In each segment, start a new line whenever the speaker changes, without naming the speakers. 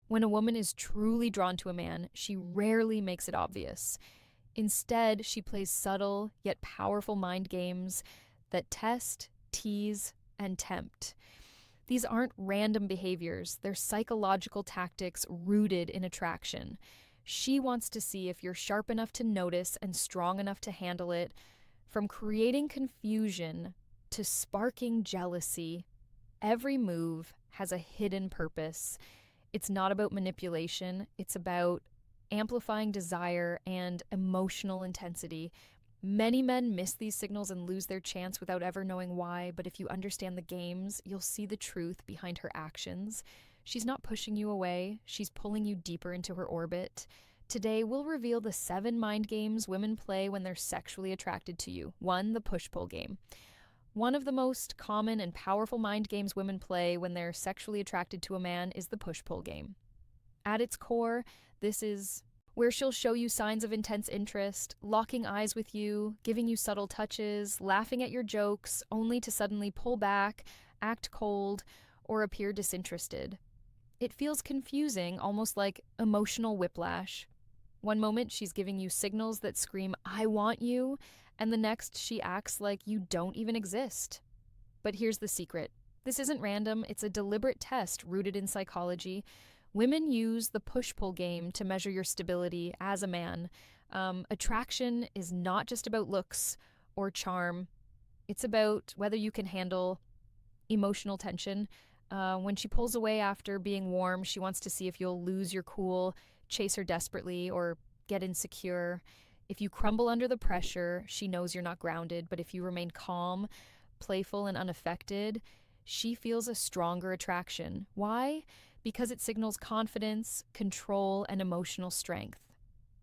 When a woman is truly drawn to a man, she rarely makes it obvious. Instead, she plays subtle yet powerful mind games that test, tease, and tempt. These aren't random behaviors, they're psychological tactics rooted in attraction. She wants to see if you're sharp enough to notice and strong enough to handle it. From creating confusion to sparking jealousy, every move has a hidden purpose. It's not about manipulation, it's about amplifying desire and emotional intensity. Many men miss these signals and lose their chance without ever knowing why, but if you understand the games, you'll see the truth behind her actions. She's not pushing you away, she's pulling you deeper into her orbit. Today, we'll reveal the 7 mind games women play when they're sexually attracted to you. 1, the push-pull game. One of the most common and powerful mind games women play when they're sexually attracted to a man is the push-pull game. At its core, this is where she'll show you signs of intense interest, locking eyes with you, giving you subtle touches, laughing at your jokes, only to suddenly pull back, act cold, or appear disinterested. It feels confusing, almost like emotional whiplash. One moment she's giving you signals that scream, "I want you," and the next she acts like you don't even exist. But here's the secret. This isn't random, it's a deliberate test rooted in psychology. Women use the push-pull game to measure your stability as a man. Attraction is not just about looks or charm. It's about whether you can handle emotional tension. When she pulls away after being warm, she wants to see if you'll lose your cool, chase her desperately, or get insecure. If you crumble under the pressure, she knows you're not grounded, but if you remain calm, playful, and unaffected, she feels a stronger attraction. Why? Because it signals confidence, control, and emotional strength.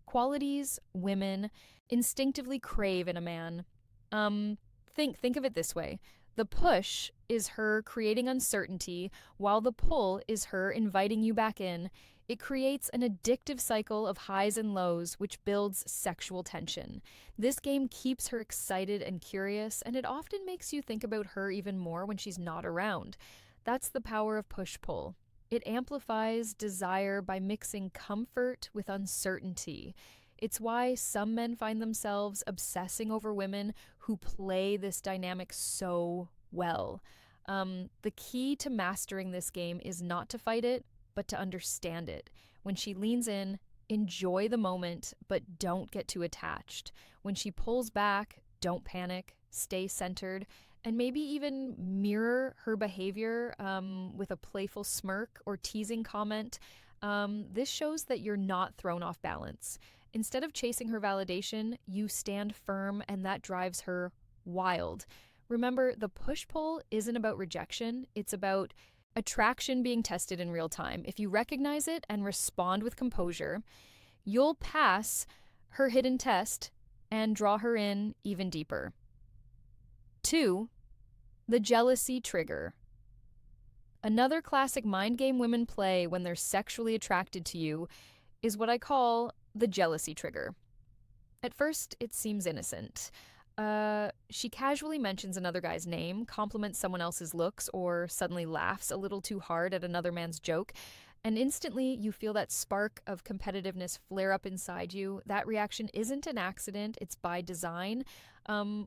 Qualities women instinctively crave in a man. Think of it this way. The push is her creating uncertainty, while the pull is her inviting you back in. It creates an addictive cycle of highs and lows, which builds sexual tension. This game keeps her excited and curious, and it often makes you think about her even more when she's not around. That's the power of push-pull. It amplifies desire by mixing comfort with uncertainty. It's why some men find themselves obsessing over women who play this dynamic so well. The key to mastering this game is not to fight it, but to understand it. When she leans in, enjoy the moment, but don't get too attached. When she pulls back, don't panic, stay centered, and maybe even mirror her behavior with a playful smirk or teasing comment. This shows that you're not thrown off balance. Instead of chasing her validation, you stand firm, and that drives her wild. Remember, the push-pull isn't about rejection, it's about attraction being tested in real time. If you recognize it and respond with composure, you'll pass her hidden test and draw her in even deeper. 2, the jealousy trigger. Another classic mind game women play when they're sexually attracted to you is what I call the jealousy trigger. At first, it seems innocent. She casually mentions another guy's name, compliments someone else's looks, or suddenly laughs a little too hard at another man's joke, and instantly you feel that spark of competitiveness flare up inside you. That reaction isn't an accident, it's by design.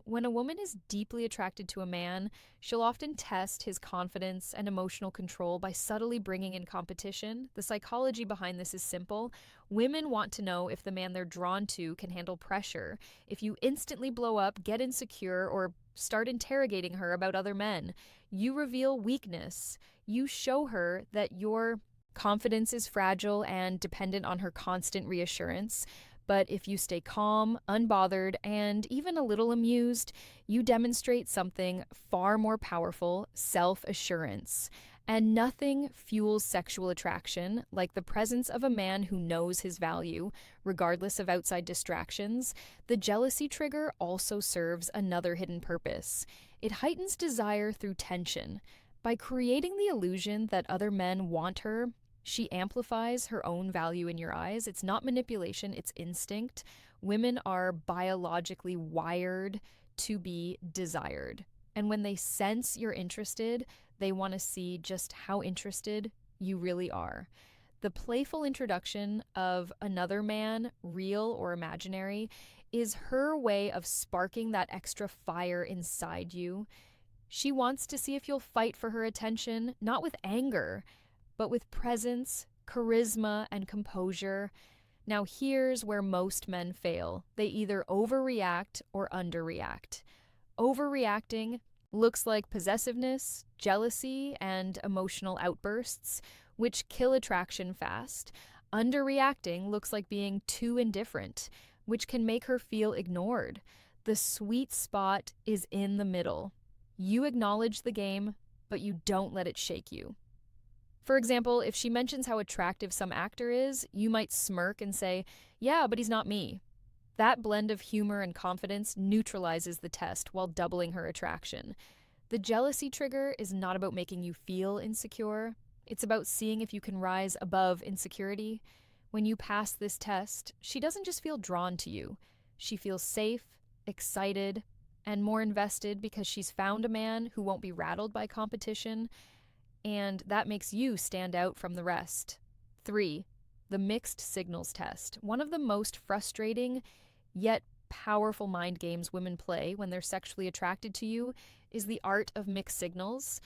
When a woman is deeply attracted to a man, she'll often test his confidence and emotional control by subtly bringing in competition. The psychology behind this is simple. Women want to know if the man they're drawn to can handle pressure. If you instantly blow up, get insecure, or start interrogating her about other men, you reveal weakness. You show her that your confidence is fragile and dependent on her constant reassurance. But if you stay calm, unbothered, and even a little amused, you demonstrate something far more powerful: self-assurance. And nothing fuels sexual attraction like the presence of a man who knows his value, regardless of outside distractions. The jealousy trigger also serves another hidden purpose. It heightens desire through tension. By creating the illusion that other men want her, she amplifies her own value in your eyes. It's not manipulation, it's instinct. Women are biologically wired to be desired. And when they sense you're interested, they want to see just how interested you really are. The playful introduction of another man, real or imaginary, is her way of sparking that extra fire inside you. She wants to see if you'll fight for her attention, not with anger, but with presence, charisma, and composure. Now, here's where most men fail. They either overreact or underreact. Overreacting looks like possessiveness, jealousy, and emotional outbursts, which kill attraction fast. Underreacting looks like being too indifferent, which can make her feel ignored. The sweet spot is in the middle. You acknowledge the game, but you don't let it shake you. For example, if she mentions how attractive some actor is, you might smirk and say, "Yeah, but he's not me." That blend of humor and confidence neutralizes the test while doubling her attraction. The jealousy trigger is not about making you feel insecure. It's about seeing if you can rise above insecurity. When you pass this test, she doesn't just feel drawn to you. She feels safe, excited, and more invested because she's found a man who won't be rattled by competition, and that makes you stand out from the rest. 3. The mixed signals test. One of the most frustrating yet powerful mind games women play when they're sexually attracted to you is the art of mixed signals.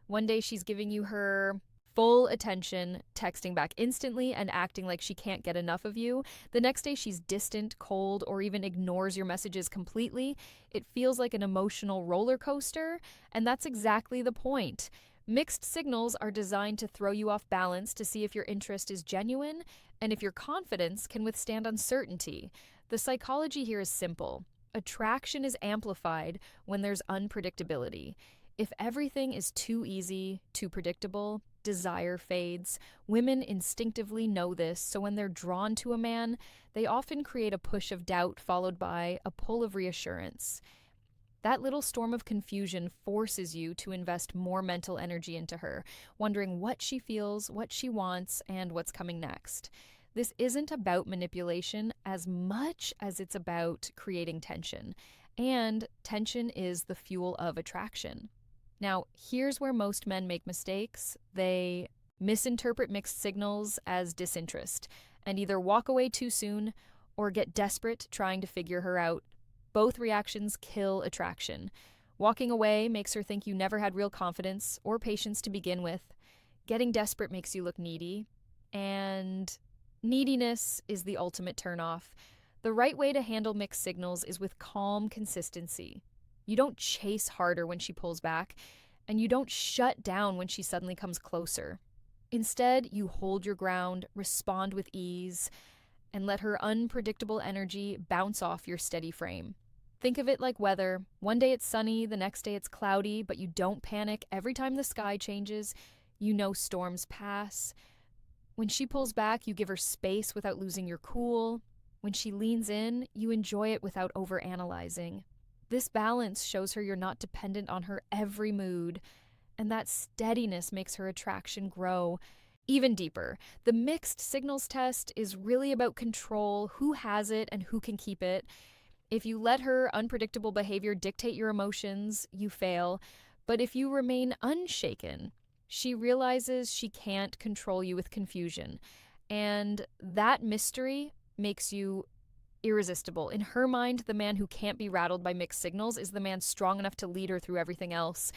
One day she's giving you her full attention, texting back instantly and acting like she can't get enough of you. The next day she's distant, cold, or even ignores your messages completely. It feels like an emotional roller coaster, and that's exactly the point. Mixed signals are designed to throw you off balance to see if your interest is genuine and if your confidence can withstand uncertainty. The psychology here is simple. Attraction is amplified when there's unpredictability. If everything is too easy, too predictable, desire fades. Women instinctively know this, so when they're drawn to a man, they often create a push of doubt followed by a pull of reassurance. That little storm of confusion forces you to invest more mental energy into her, wondering what she feels, what she wants, and what's coming next. This isn't about manipulation as much as it's about creating tension. And tension is the fuel of attraction. Now, here's where most men make mistakes. They misinterpret mixed signals as disinterest and either walk away too soon or get desperate trying to figure her out. Both reactions kill attraction. Walking away makes her think you never had real confidence or patience to begin with. Getting desperate makes you look needy. And neediness is the ultimate turnoff. The right way to handle mixed signals is with calm consistency. You don't chase harder when she pulls back, and you don't shut down when she suddenly comes closer. Instead, you hold your ground, respond with ease, and let her unpredictable energy bounce off your steady frame. Think of it like weather. One day it's sunny, the next day it's cloudy, but you don't panic. Every time the sky changes, you know storms pass. When she pulls back, you give her space without losing your cool. When she leans in, you enjoy it without overanalyzing. This balance shows her you're not dependent on her every mood, and that steadiness makes her attraction grow even deeper. The mixed signals test is really about control, who has it and who can keep it. If you let her unpredictable behavior dictate your emotions, you fail. But if you remain unshaken, she realizes she can't control you with confusion. And that mystery makes you irresistible. In her mind, the man who can't be rattled by mixed signals is the man strong enough to lead her through everything else.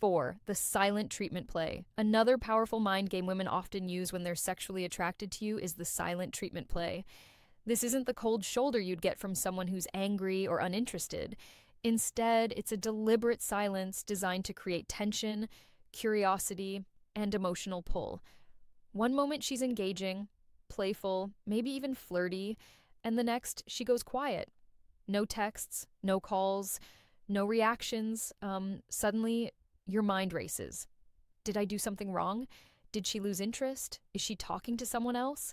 4. The silent treatment play. Another powerful mind game women often use when they're sexually attracted to you is the silent treatment play. This isn't the cold shoulder you'd get from someone who's angry or uninterested. Instead, it's a deliberate silence designed to create tension, curiosity, and emotional pull. One moment she's engaging, playful, maybe even flirty, and the next she goes quiet. No texts, no calls, no reactions. Suddenly, your mind races. Did I do something wrong? Did she lose interest? Is she talking to someone else?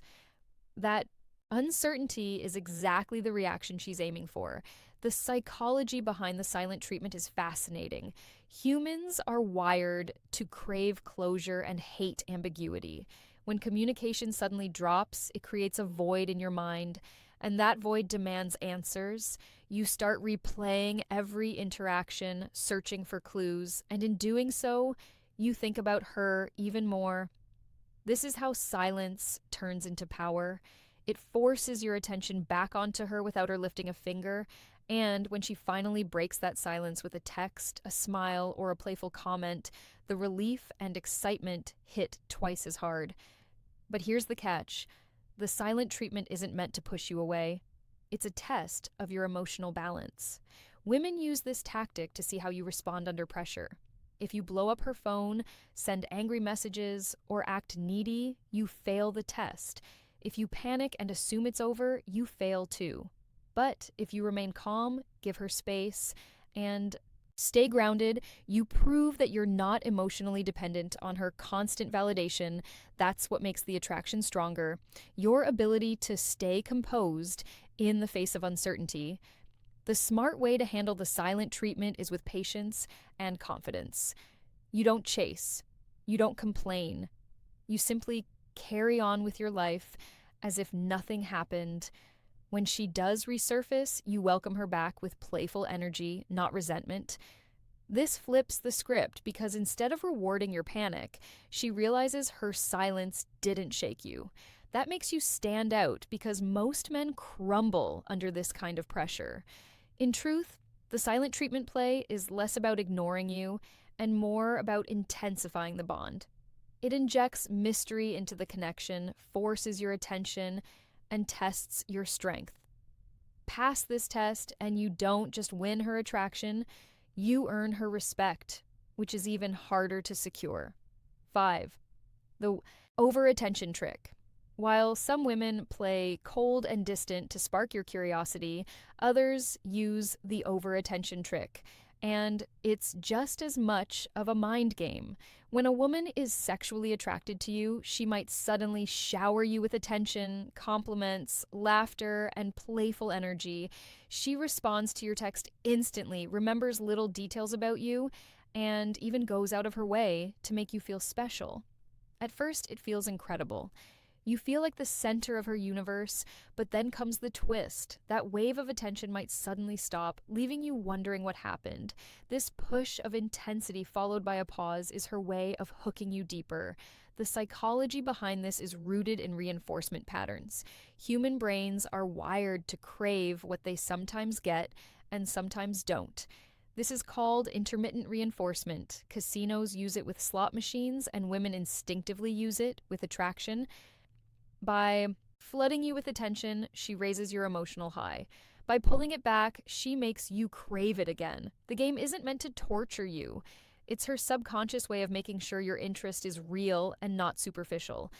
That uncertainty is exactly the reaction she's aiming for. The psychology behind the silent treatment is fascinating. Humans are wired to crave closure and hate ambiguity. When communication suddenly drops, it creates a void in your mind, and that void demands answers. You start replaying every interaction, searching for clues, and in doing so, you think about her even more. This is how silence turns into power. It forces your attention back onto her without her lifting a finger. And when she finally breaks that silence with a text, a smile, or a playful comment, the relief and excitement hit twice as hard. But here's the catch: the silent treatment isn't meant to push you away. It's a test of your emotional balance. Women use this tactic to see how you respond under pressure. If you blow up her phone, send angry messages, or act needy, you fail the test. If you panic and assume it's over, you fail too. But if you remain calm, give her space, and stay grounded, you prove that you're not emotionally dependent on her constant validation. That's what makes the attraction stronger. Your ability to stay composed in the face of uncertainty. The smart way to handle the silent treatment is with patience and confidence. You don't chase. You don't complain. You simply carry on with your life as if nothing happened. When she does resurface, you welcome her back with playful energy, not resentment. This flips the script because instead of rewarding your panic, she realizes her silence didn't shake you. That makes you stand out because most men crumble under this kind of pressure. In truth, the silent treatment play is less about ignoring you and more about intensifying the bond. It injects mystery into the connection, forces your attention, and tests your strength. Pass this test and you don't just win her attraction, you earn her respect, which is even harder to secure. 5. The over-attention trick. While some women play cold and distant to spark your curiosity, others use the over-attention trick. And it's just as much of a mind game. When a woman is sexually attracted to you, she might suddenly shower you with attention, compliments, laughter, and playful energy. She responds to your text instantly, remembers little details about you, and even goes out of her way to make you feel special. At first, it feels incredible. You feel like the center of her universe, but then comes the twist. That wave of attention might suddenly stop, leaving you wondering what happened. This push of intensity followed by a pause is her way of hooking you deeper. The psychology behind this is rooted in reinforcement patterns. Human brains are wired to crave what they sometimes get and sometimes don't. This is called intermittent reinforcement. Casinos use it with slot machines, and women instinctively use it with attraction. By flooding you with attention, she raises your emotional high. By pulling it back, she makes you crave it again. The game isn't meant to torture you. It's her subconscious way of making sure your interest is real and not superficial.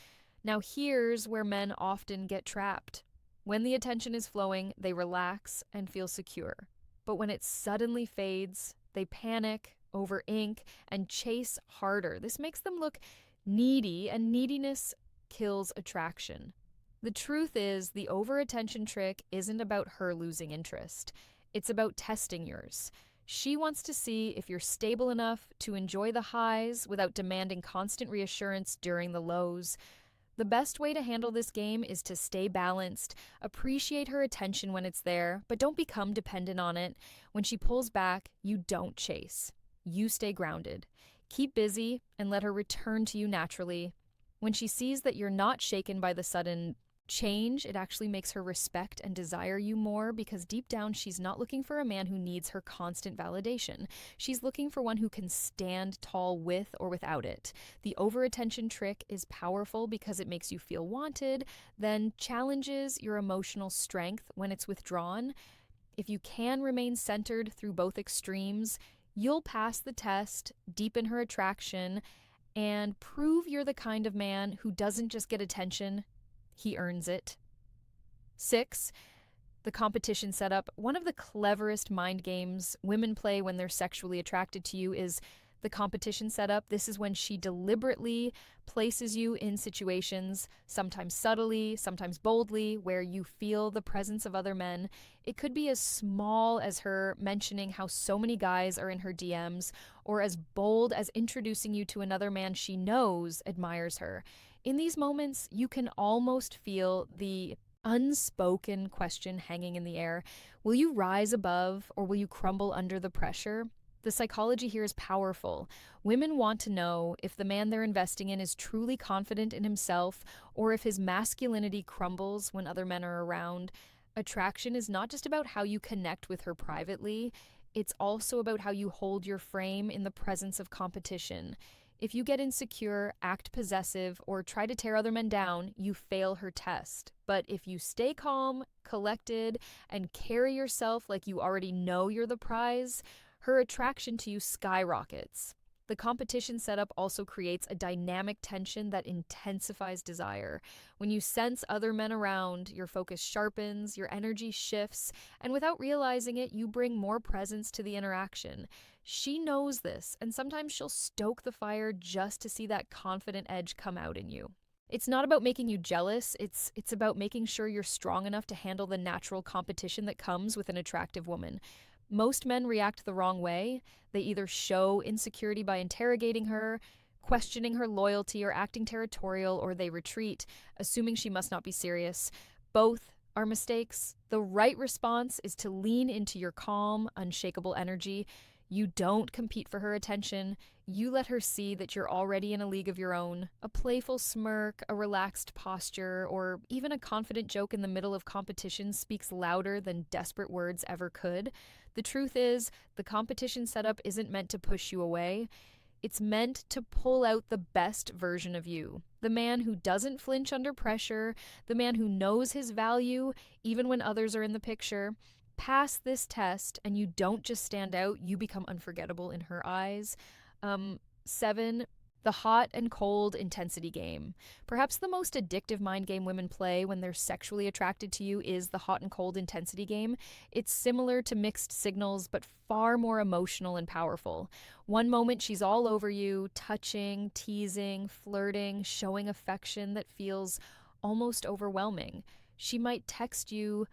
Now here's where men often get trapped. When the attention is flowing, they relax and feel secure. But when it suddenly fades, they panic, over-ink, and chase harder. This makes them look needy, and neediness kills attraction. The truth is, the over-attention trick isn't about her losing interest. It's about testing yours. She wants to see if you're stable enough to enjoy the highs without demanding constant reassurance during the lows. The best way to handle this game is to stay balanced, appreciate her attention when it's there, but don't become dependent on it. When she pulls back, you don't chase. You stay grounded. Keep busy and let her return to you naturally. When she sees that you're not shaken by the sudden change, it actually makes her respect and desire you more, because deep down she's not looking for a man who needs her constant validation. She's looking for one who can stand tall with or without it. The over-attention trick is powerful because it makes you feel wanted, then challenges your emotional strength when it's withdrawn. If you can remain centered through both extremes, you'll pass the test, deepen her attraction, and prove you're the kind of man who doesn't just get attention, he earns it. 6. The competition setup. One of the cleverest mind games women play when they're sexually attracted to you is the competition setup. This is when she deliberately places you in situations, sometimes subtly, sometimes boldly, where you feel the presence of other men. It could be as small as her mentioning how so many guys are in her DMs, or as bold as introducing you to another man she knows admires her. In these moments, you can almost feel the unspoken question hanging in the air. Will you rise above, or will you crumble under the pressure? The psychology here is powerful. Women want to know if the man they're investing in is truly confident in himself or if his masculinity crumbles when other men are around. Attraction is not just about how you connect with her privately, it's also about how you hold your frame in the presence of competition. If you get insecure, act possessive, or try to tear other men down, you fail her test. But if you stay calm, collected, and carry yourself like you already know you're the prize, her attraction to you skyrockets. The competition setup also creates a dynamic tension that intensifies desire. When you sense other men around, your focus sharpens, your energy shifts, and without realizing it, you bring more presence to the interaction. She knows this, and sometimes she'll stoke the fire just to see that confident edge come out in you. It's not about making you jealous, it's about making sure you're strong enough to handle the natural competition that comes with an attractive woman. Most men react the wrong way. They either show insecurity by interrogating her, questioning her loyalty, or acting territorial, or they retreat, assuming she must not be serious. Both are mistakes. The right response is to lean into your calm, unshakable energy. You don't compete for her attention. You let her see that you're already in a league of your own. A playful smirk, a relaxed posture, or even a confident joke in the middle of competition speaks louder than desperate words ever could. The truth is, the competition setup isn't meant to push you away. It's meant to pull out the best version of you. The man who doesn't flinch under pressure, the man who knows his value, even when others are in the picture. Pass this test and you don't just stand out, you become unforgettable in her eyes. 7. The hot and cold intensity game. Perhaps the most addictive mind game women play when they're sexually attracted to you is the hot and cold intensity game. It's similar to mixed signals, but far more emotional and powerful. One moment she's all over you, touching, teasing, flirting, showing affection that feels almost overwhelming. She might text you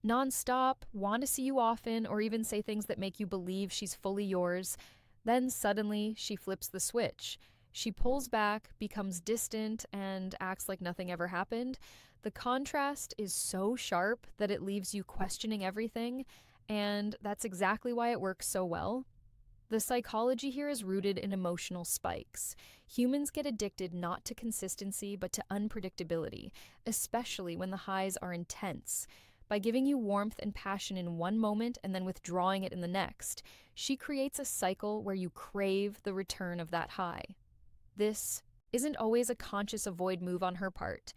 nonstop, want to see you often, or even say things that make you believe she's fully yours. Then suddenly she flips the switch. She pulls back, becomes distant, and acts like nothing ever happened. The contrast is so sharp that it leaves you questioning everything, and that's exactly why it works so well. The psychology here is rooted in emotional spikes. Humans get addicted not to consistency, but to unpredictability, especially when the highs are intense. By giving you warmth and passion in one moment and then withdrawing it in the next, she creates a cycle where you crave the return of that high. This isn't always a conscious avoid move on her part.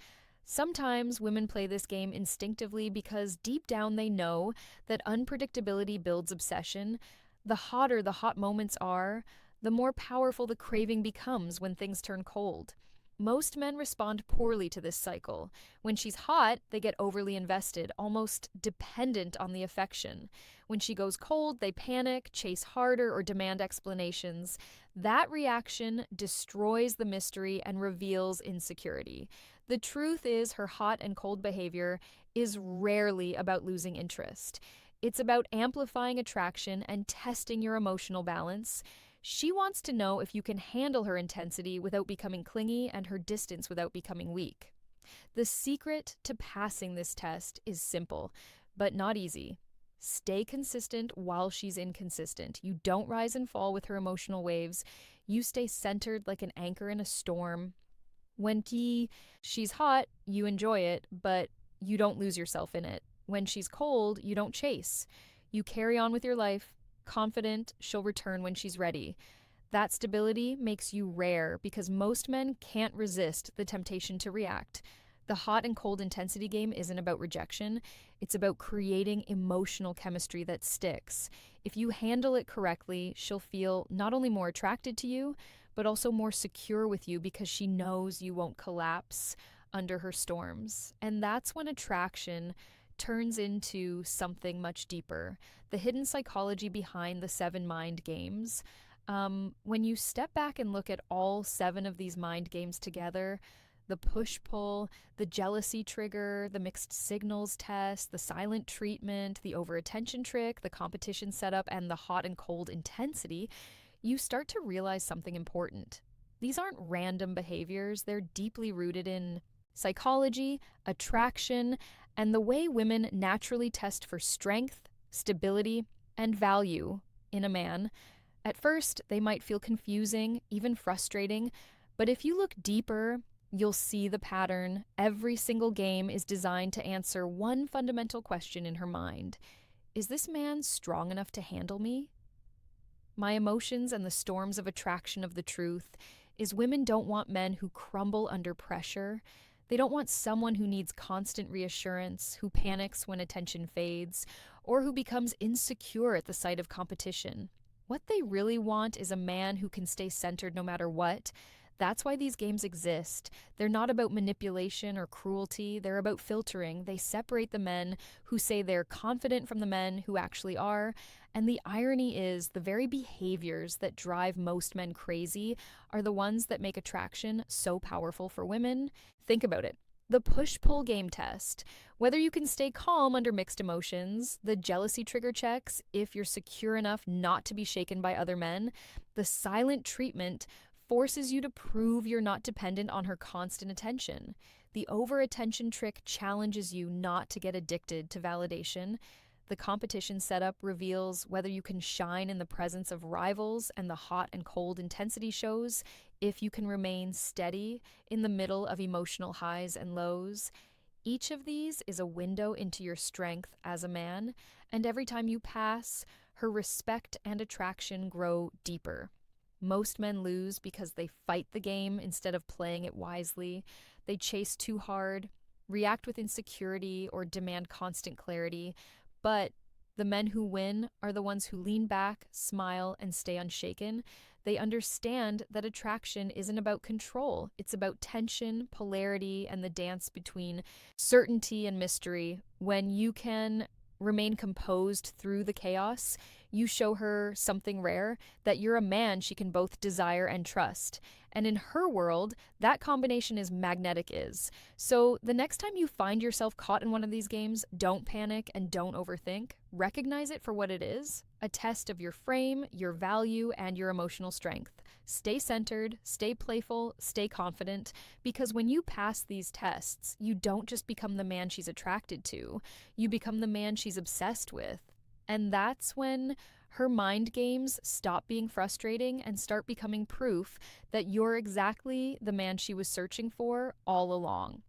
Sometimes women play this game instinctively because deep down they know that unpredictability builds obsession. The hotter the hot moments are, the more powerful the craving becomes when things turn cold. Most men respond poorly to this cycle. When she's hot, they get overly invested, almost dependent on the affection. When she goes cold, they panic, chase harder, or demand explanations. That reaction destroys the mystery and reveals insecurity. The truth is, her hot and cold behavior is rarely about losing interest. It's about amplifying attraction and testing your emotional balance. She wants to know if you can handle her intensity without becoming clingy and her distance without becoming weak. The secret to passing this test is simple, but not easy. Stay consistent while she's inconsistent. You don't rise and fall with her emotional waves. You stay centered like an anchor in a storm. When she's hot, you enjoy it, but you don't lose yourself in it. When she's cold, you don't chase. You carry on with your life, confident she'll return when she's ready. That stability makes you rare because most men can't resist the temptation to react. The hot and cold intensity game isn't about rejection. It's about creating emotional chemistry that sticks. If you handle it correctly, she'll feel not only more attracted to you, but also more secure with you because she knows you won't collapse under her storms. And that's when attraction turns into something much deeper. The hidden psychology behind the 7 mind games. When you step back and look at all 7 of these mind games together, the push-pull, the jealousy trigger, the mixed signals test, the silent treatment, the over-attention trick, the competition setup, and the hot and cold intensity, you start to realize something important. These aren't random behaviors. They're deeply rooted in psychology, attraction, and the way women naturally test for strength, stability, and value in a man. At first, they might feel confusing, even frustrating, but if you look deeper, you'll see the pattern. Every single game is designed to answer one fundamental question in her mind. Is this man strong enough to handle me? My emotions and the storms of attraction of the truth is women don't want men who crumble under pressure. They don't want someone who needs constant reassurance, who panics when attention fades, or who becomes insecure at the sight of competition. What they really want is a man who can stay centered no matter what. That's why these games exist. They're not about manipulation or cruelty, they're about filtering. They separate the men who say they're confident from the men who actually are. And the irony is, the very behaviors that drive most men crazy are the ones that make attraction so powerful for women. Think about it. The push-pull game test, whether you can stay calm under mixed emotions, the jealousy trigger checks, if you're secure enough not to be shaken by other men, the silent treatment forces you to prove you're not dependent on her constant attention. The over-attention trick challenges you not to get addicted to validation. The competition setup reveals whether you can shine in the presence of rivals, and the hot and cold intensity shows if you can remain steady in the middle of emotional highs and lows. Each of these is a window into your strength as a man, and every time you pass, her respect and attraction grow deeper. Most men lose because they fight the game instead of playing it wisely. They chase too hard, react with insecurity, or demand constant clarity. But the men who win are the ones who lean back, smile, and stay unshaken. They understand that attraction isn't about control. It's about tension, polarity, and the dance between certainty and mystery. When you can remain composed through the chaos, you show her something rare, that you're a man she can both desire and trust. And in her world, that combination is magnetic is. So the next time you find yourself caught in one of these games, don't panic and don't overthink. Recognize it for what it is, a test of your frame, your value, and your emotional strength. Stay centered, stay playful, stay confident, because when you pass these tests, you don't just become the man she's attracted to, you become the man she's obsessed with. And that's when her mind games stop being frustrating and start becoming proof that you're exactly the man she was searching for all along.